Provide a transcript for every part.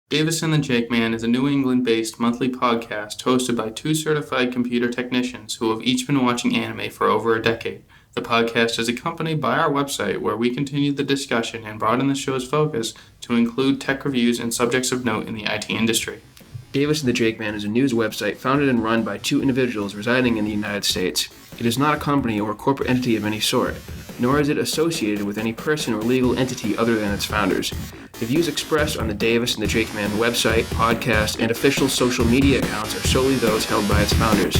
Davis and the Jake Man is a New England-based monthly podcast hosted by two certified computer technicians who have each been watching anime for over a decade. The podcast is accompanied by our website, where we continue the discussion and broaden the show's focus to include tech reviews and subjects of note in the IT industry. Davis and the Jake Man is a news website founded and run by two individuals residing in the United States. It is not a company or a corporate entity of any sort, nor is it associated with any person or legal entity other than its founders. The views expressed on the Davis and the Jake Man website, podcast, and official social media accounts are solely those held by its founders.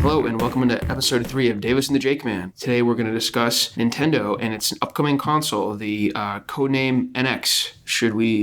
Hello and welcome to episode 3 of Davis and the Jake Man. Today we're going to discuss Nintendo and its upcoming console, the codename NX.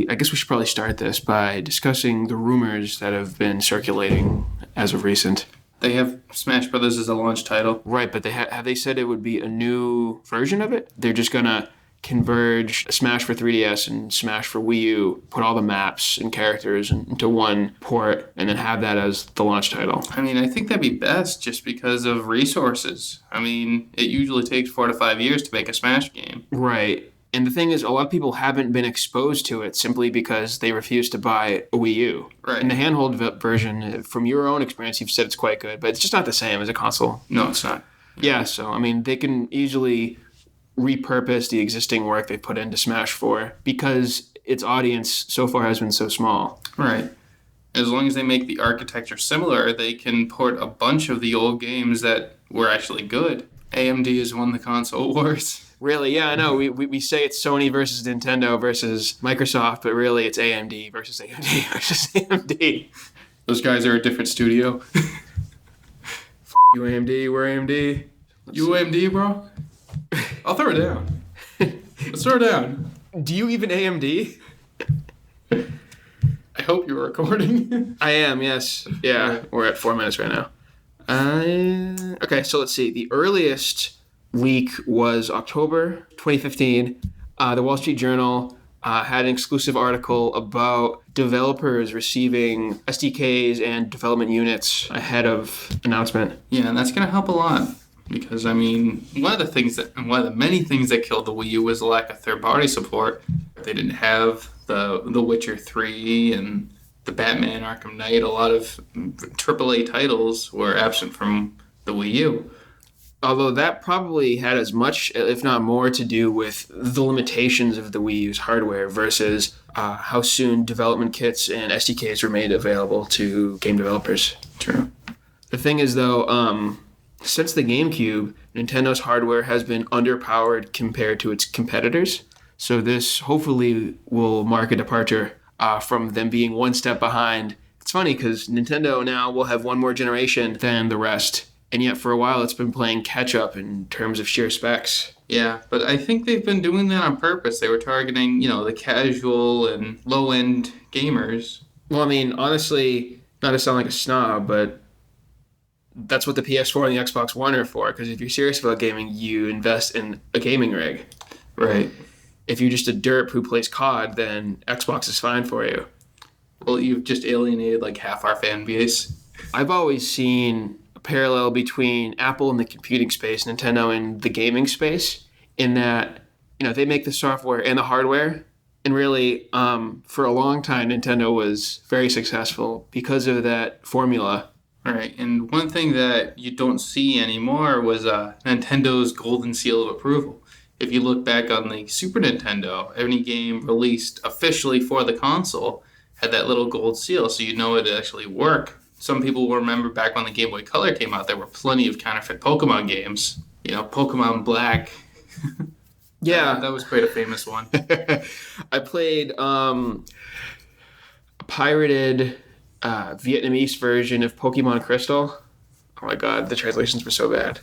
I guess we should probably start this by discussing the rumors that have been circulating as of recent. They have Smash Brothers as a launch title. Right, but have they said it would be a new version of it? They're just going to converge Smash for 3DS and Smash for Wii U, put all the maps and characters into one port, and then have that as the launch title. I mean, I think that'd be best just because of resources. I mean, it usually takes 4 to 5 years to make a Smash game. Right. And the thing is, a lot of people haven't been exposed to it simply because they refuse to buy a Wii U. Right. And the handheld version, from your own experience, you've said it's quite good, but it's just not the same as a console. No, it's not. Yeah, so, I mean, they can easily repurpose the existing work they put into Smash 4 because its audience so far has been so small. Right. As long as they make the architecture similar, they can port a bunch of the old games that were actually good. AMD has won the console wars. Really, yeah, I know. We say it's Sony versus Nintendo versus Microsoft, but really it's AMD versus AMD versus AMD. Those guys are a different studio. You AMD, we're AMD. You AMD, bro? I'll throw it down. Let's throw it down. Do you even AMD? I hope you're recording. I am, yes. Yeah, we're at 4 minutes right now. Okay, so let's see. The earliest leak was October 2015. The Wall Street Journal had an exclusive article about developers receiving SDKs and development units ahead of announcement. Yeah, and that's going to help a lot. Because, I mean, one of the many things that killed the Wii U was the lack of third-party support. They didn't have the Witcher 3 and the Batman Arkham Knight. A lot of AAA titles were absent from the Wii U. Although that probably had as much, if not more, to do with the limitations of the Wii U's hardware versus how soon development kits and SDKs were made available to game developers. True. The thing is, though, since the GameCube, Nintendo's hardware has been underpowered compared to its competitors. So this hopefully will mark a departure from them being one step behind. It's funny because Nintendo now will have one more generation than the rest. And yet for a while it's been playing catch up in terms of sheer specs. Yeah, but I think they've been doing that on purpose. They were targeting, the casual and low-end gamers. Well, I mean, honestly, not to sound like a snob, but that's what the PS4 and the Xbox One are for, because if you're serious about gaming, you invest in a gaming rig. Right. If you're just a derp who plays COD, then Xbox is fine for you. Well, you've just alienated like half our fan base. I've always seen a parallel between Apple in the computing space, Nintendo in the gaming space, in that, they make the software and the hardware. And really, for a long time, Nintendo was very successful because of that formula. Right, and one thing that you don't see anymore was Nintendo's golden seal of approval. If you look back on the Super Nintendo, any game released officially for the console had that little gold seal, so you know it actually worked. Some people will remember back when the Game Boy Color came out, there were plenty of counterfeit Pokemon games. Pokemon Black. Yeah. That was quite a famous one. I played a pirated Vietnamese version of Pokemon Crystal. Oh my god, the translations were so bad.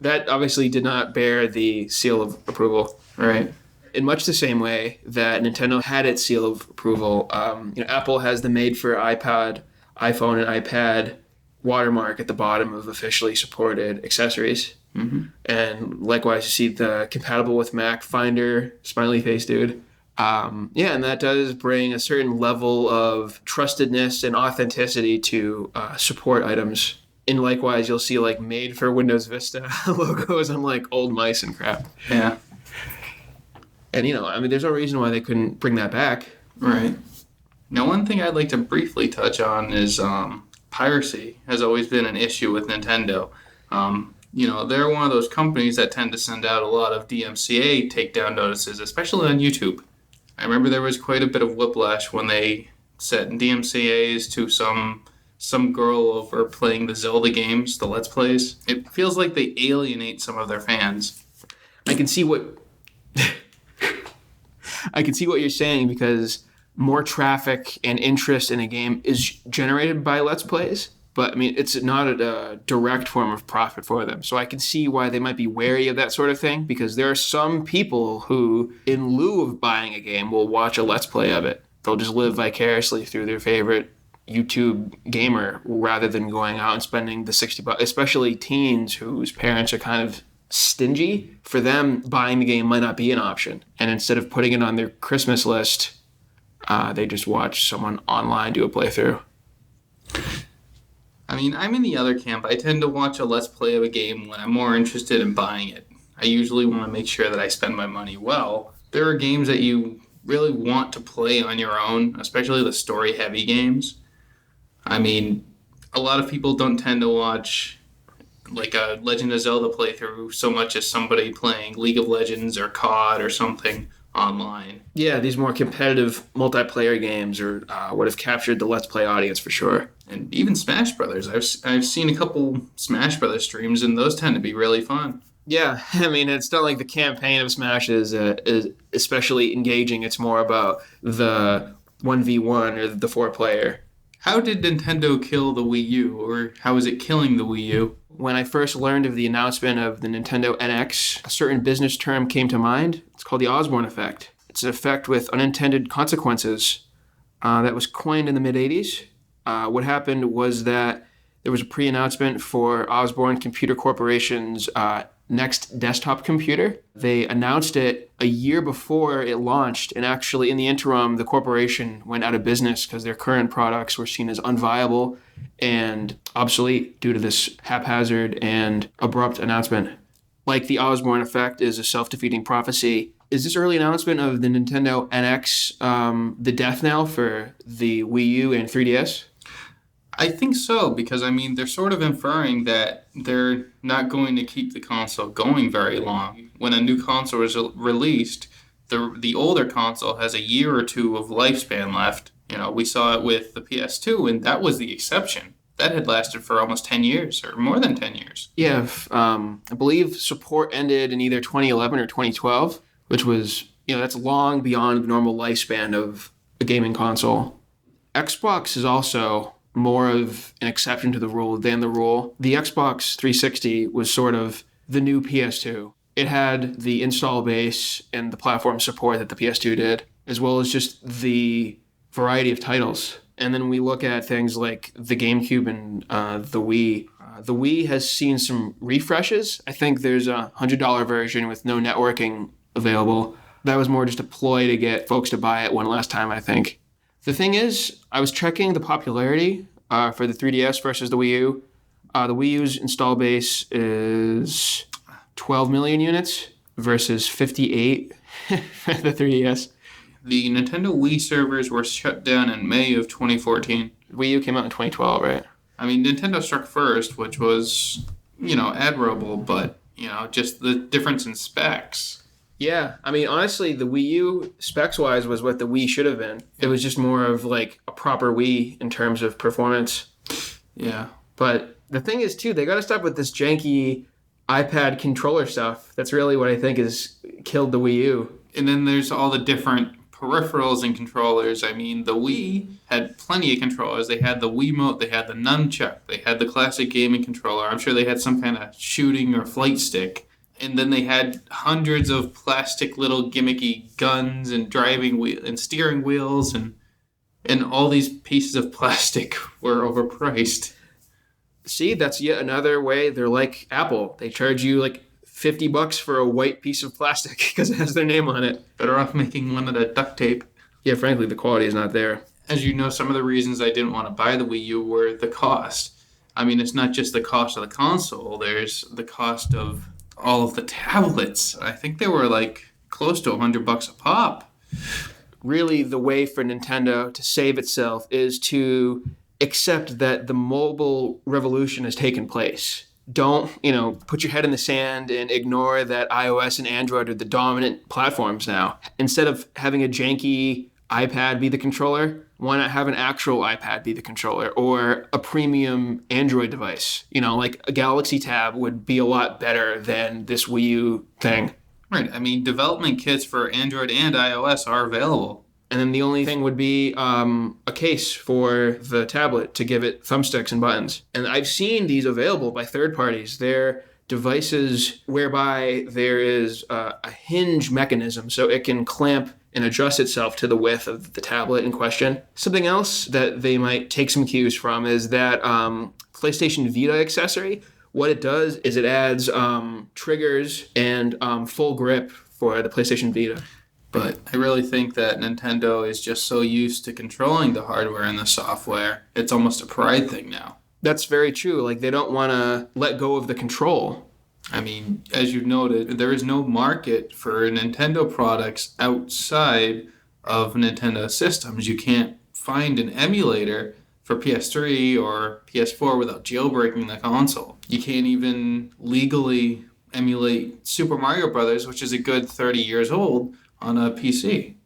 That obviously did not bear the seal of approval. Right. In much the same way that Nintendo had its seal of approval, Apple has the made for iPod, iPhone, and iPad watermark at the bottom of officially supported accessories. Mm-hmm. And likewise, you see the compatible with Mac Finder, smiley face dude. And that does bring a certain level of trustedness and authenticity to support items. And likewise, you'll see made for Windows Vista logos on old mice and crap. Yeah. And, there's no reason why they couldn't bring that back. Right. Now, one thing I'd like to briefly touch on is piracy has always been an issue with Nintendo. They're one of those companies that tend to send out a lot of DMCA takedown notices, especially on YouTube. I remember there was quite a bit of whiplash when they sent DMCAs to some girl over playing the Zelda games, the Let's Plays. It feels like they alienate some of their fans. I can see what you're saying, because more traffic and interest in a game is generated by Let's Plays. But, it's not a direct form of profit for them. So I can see why they might be wary of that sort of thing, because there are some people who, in lieu of buying a game, will watch a Let's Play of it. They'll just live vicariously through their favorite YouTube gamer rather than going out and spending the $60, especially teens whose parents are kind of stingy. For them, buying the game might not be an option. And instead of putting it on their Christmas list, they just watch someone online do a playthrough. I'm in the other camp. I tend to watch a Let's Play of a game when I'm more interested in buying it. I usually want to make sure that I spend my money well. There are games that you really want to play on your own, especially the story-heavy games. A lot of people don't tend to watch like a Legend of Zelda playthrough so much as somebody playing League of Legends or COD or something online. Yeah, these more competitive multiplayer games are what have captured the Let's Play audience for sure. And even Smash Brothers. I've seen a couple Smash Brothers streams, and those tend to be really fun. Yeah, it's not like the campaign of Smash is especially engaging. It's more about the 1v1 or the 4-player. How did Nintendo kill the Wii U, or how is it killing the Wii U? When I first learned of the announcement of the Nintendo NX, a certain business term came to mind. It's called the Osborne effect. It's an effect with unintended consequences that was coined in the mid-'80s. What happened was that there was a pre-announcement for Osborne Computer Corporation's next desktop computer. They announced it a year before it launched, and actually in the interim, the corporation went out of business because their current products were seen as unviable and obsolete due to this haphazard and abrupt announcement. Like the Osborne effect is a self-defeating prophecy. Is this early announcement of the Nintendo NX the death knell for the Wii U and 3DS? I think so, because they're sort of inferring that they're not going to keep the console going very long. When a new console is released, the older console has a year or two of lifespan left. We saw it with the PS2, and that was the exception. That had lasted for almost 10 years, or more than 10 years. Yeah, I believe support ended in either 2011 or 2012, which was, that's long beyond the normal lifespan of a gaming console. Xbox is also more of an exception to the rule than the rule. The Xbox 360 was sort of the new PS2. It had the install base and the platform support that the PS2 did, as well as just the variety of titles. And then we look at things like the GameCube and the Wii. The Wii has seen some refreshes. I think there's a $100 version with no networking available. That was more just a ploy to get folks to buy it one last time, I think. The thing is, I was checking the popularity for the 3DS versus the Wii U. The Wii U's install base is 12 million units versus 58 for the 3DS. The Nintendo Wii servers were shut down in May of 2014. Wii U came out in 2012, right? Nintendo struck first, which was, admirable, but, just the difference in specs. Yeah, honestly, the Wii U, specs-wise, was what the Wii should have been. It was just more of, like, a proper Wii in terms of performance. Yeah. But the thing is, too, they got to stop with this janky iPad controller stuff. That's really what I think has killed the Wii U. And then there's all the different peripherals and controllers. The Wii had plenty of controllers. They had the Wiimote, they had the nunchuck, they had the classic gaming controller. I'm sure they had some kind of shooting or flight stick. And then they had hundreds of plastic little gimmicky guns and driving wheel and steering wheels, and all these pieces of plastic were overpriced. See, that's yet another way they're like Apple. They charge you like $50 for a white piece of plastic because it has their name on it. Better off making one out of duct tape. Yeah, frankly, the quality is not there. As you know, some of the reasons I didn't want to buy the Wii U were the cost. It's not just the cost of the console. There's the cost of all of the tablets. I think they were like close to $100 a pop. Really, the way for Nintendo to save itself is to accept that the mobile revolution has taken place. Don't, put your head in the sand and ignore that iOS and Android are the dominant platforms now. Instead of having a janky iPad be the controller, why not have an actual iPad be the controller, or a premium Android device? Like a Galaxy Tab would be a lot better than this Wii U thing. Right. I mean, development kits for Android and iOS are available. And then the only thing would be a case for the tablet to give it thumbsticks and buttons. And I've seen these available by third parties. They're devices whereby there is a hinge mechanism so it can clamp and adjust itself to the width of the tablet in question. Something else that they might take some cues from is that PlayStation Vita accessory. What it does is it adds triggers and full grip for the PlayStation Vita. But I really think that Nintendo is just so used to controlling the hardware and the software, it's almost a pride thing now. That's very true. Like, they don't want to let go of the control. I mean, as you've noted, there is no market for Nintendo products outside of Nintendo systems. You can't find an emulator for PS3 or PS4 without jailbreaking the console. You can't even legally emulate Super Mario Brothers, which is a good 30 years old, on a PC.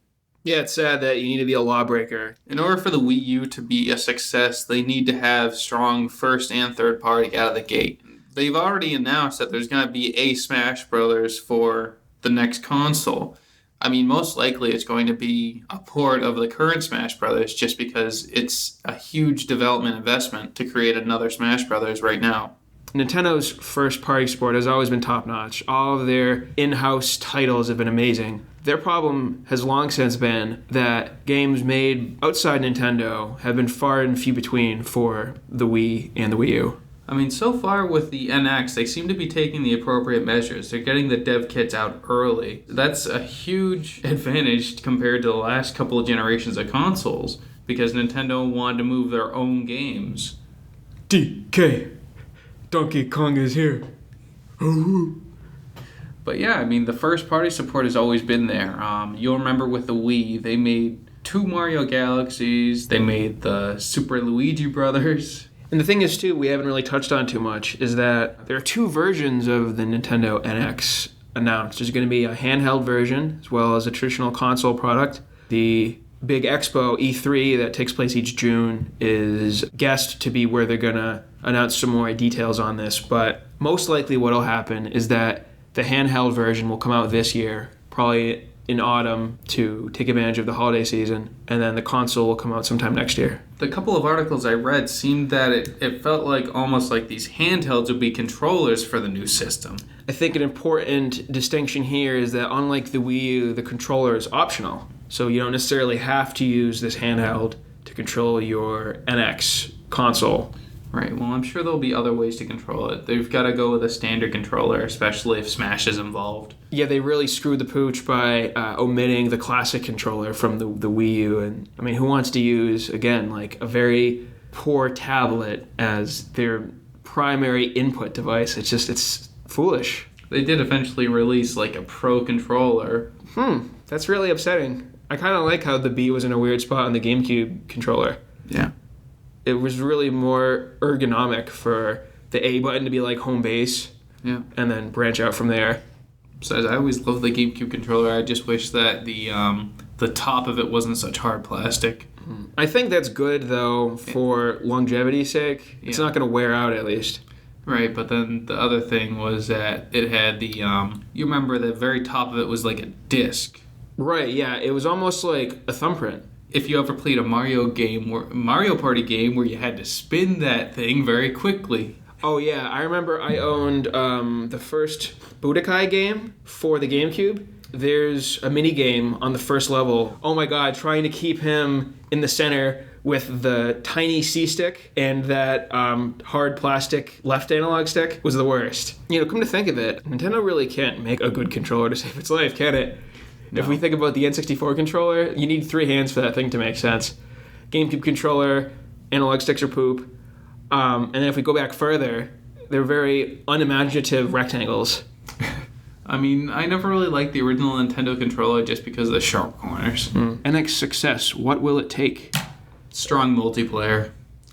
Yeah, it's sad that you need to be a lawbreaker. In order for the Wii U to be a success, they need to have strong first and third party out of the gate. They've already announced that there's going to be a Smash Brothers for the next console. I mean, most likely it's going to be a port of the current Smash Brothers just because it's a huge development investment to create another Smash Brothers right now. Nintendo's first-party support has always been top-notch. All of their in-house titles have been amazing. Their problem has long since been that games made outside Nintendo have been far and few between for the Wii and the Wii U. I mean, so far with the NX, they seem to be taking the appropriate measures. They're getting the dev kits out early. That's a huge advantage compared to the last couple of generations of consoles because Nintendo wanted to move their own games. DK, Donkey Kong is here. But yeah, I mean, the first-party support has always been there. You'll remember with the Wii, they made 2 Mario Galaxies. They made the Super Luigi Brothers. And the thing is, too, we haven't really touched on too much, is that there are 2 versions of the Nintendo NX announced. There's going to be a handheld version, as well as a traditional console product. The big expo, E3, that takes place each June, is guessed to be where they're going to announce some more details on this. But most likely what will happen is that the handheld version will come out this year, probably in autumn, to take advantage of the holiday season, and then the console will come out sometime next year. The couple of articles I read seemed that it felt like almost like these handhelds would be controllers for the new system. I think an important distinction here is that unlike the Wii U, the controller is optional. So you don't necessarily have to use this handheld to control your NX console. Right, well, I'm sure there'll be other ways to control it. They've got to go with a standard controller, especially if Smash is involved. Yeah, they really screwed the pooch by omitting the classic controller from the Wii U. And I mean, who wants to use, again, like a very poor tablet as their primary input device? It's foolish. They did eventually release like a pro controller. That's really upsetting. I kind of like how the B was in a weird spot on the GameCube controller. Yeah. It was really more ergonomic for the A button to be like home base, yeah, and then branch out from there. Besides, I always loved the GameCube controller. I just wish that the top of it wasn't such hard plastic. I think that's good, though, for longevity's sake. It's not going to wear out, at least. Right, but then the other thing was that it had the, you remember the very top of it was like a disc. Right, yeah. It was almost like a thumbprint. If you ever played a Mario Party game where you had to spin that thing very quickly. Oh, yeah. I remember I owned the first Budokai game for the GameCube. There's a mini game on the first level. Oh, my God. Trying to keep him in the center with the tiny C-stick and that hard plastic left analog stick was the worst. Come to think of it, Nintendo really can't make a good controller to save its life, can it? No. If we think about the N64 controller, you need 3 hands for that thing to make sense. GameCube controller, analog sticks are poop. And then if we go back further, they're very unimaginative rectangles. I mean, I never really liked the original Nintendo controller just because of the sharp corners. NX success, what will it take? Strong multiplayer.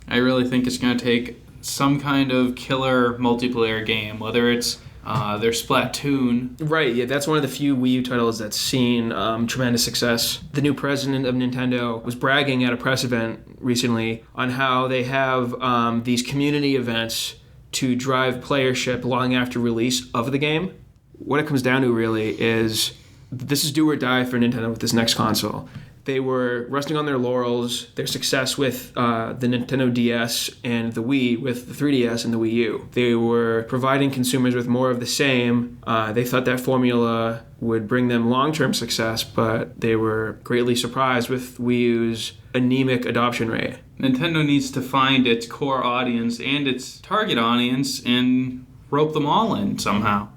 I really think it's going to take some kind of killer multiplayer game, whether it's their Splatoon. Right, yeah, that's one of the few Wii U titles that's seen tremendous success. The new president of Nintendo was bragging at a press event recently on how they have these community events to drive playership long after release of the game. What it comes down to really is this is do or die for Nintendo with this next console. They were resting on their laurels, their success with the Nintendo DS and the Wii with the 3DS and the Wii U. They were providing consumers with more of the same. They thought that formula would bring them long-term success, but they were greatly surprised with Wii U's anemic adoption rate. Nintendo needs to find its core audience and its target audience and rope them all in somehow.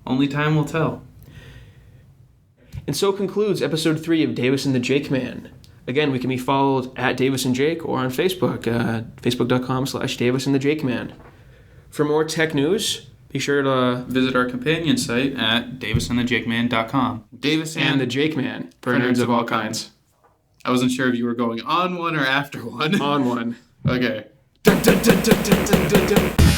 Only time will tell. And so concludes episode 3 of Davis and the Jake Man. Again, we can be followed at Davis and Jake or on Facebook, facebook.com/Davis and the Jake Man. For more tech news, be sure to visit our companion site at davisandthejakeman.com. Davis and the Jake Man, for nerds of all kinds. I wasn't sure if you were going on one or after one. On one. Okay. Dun, dun, dun, dun, dun, dun, dun.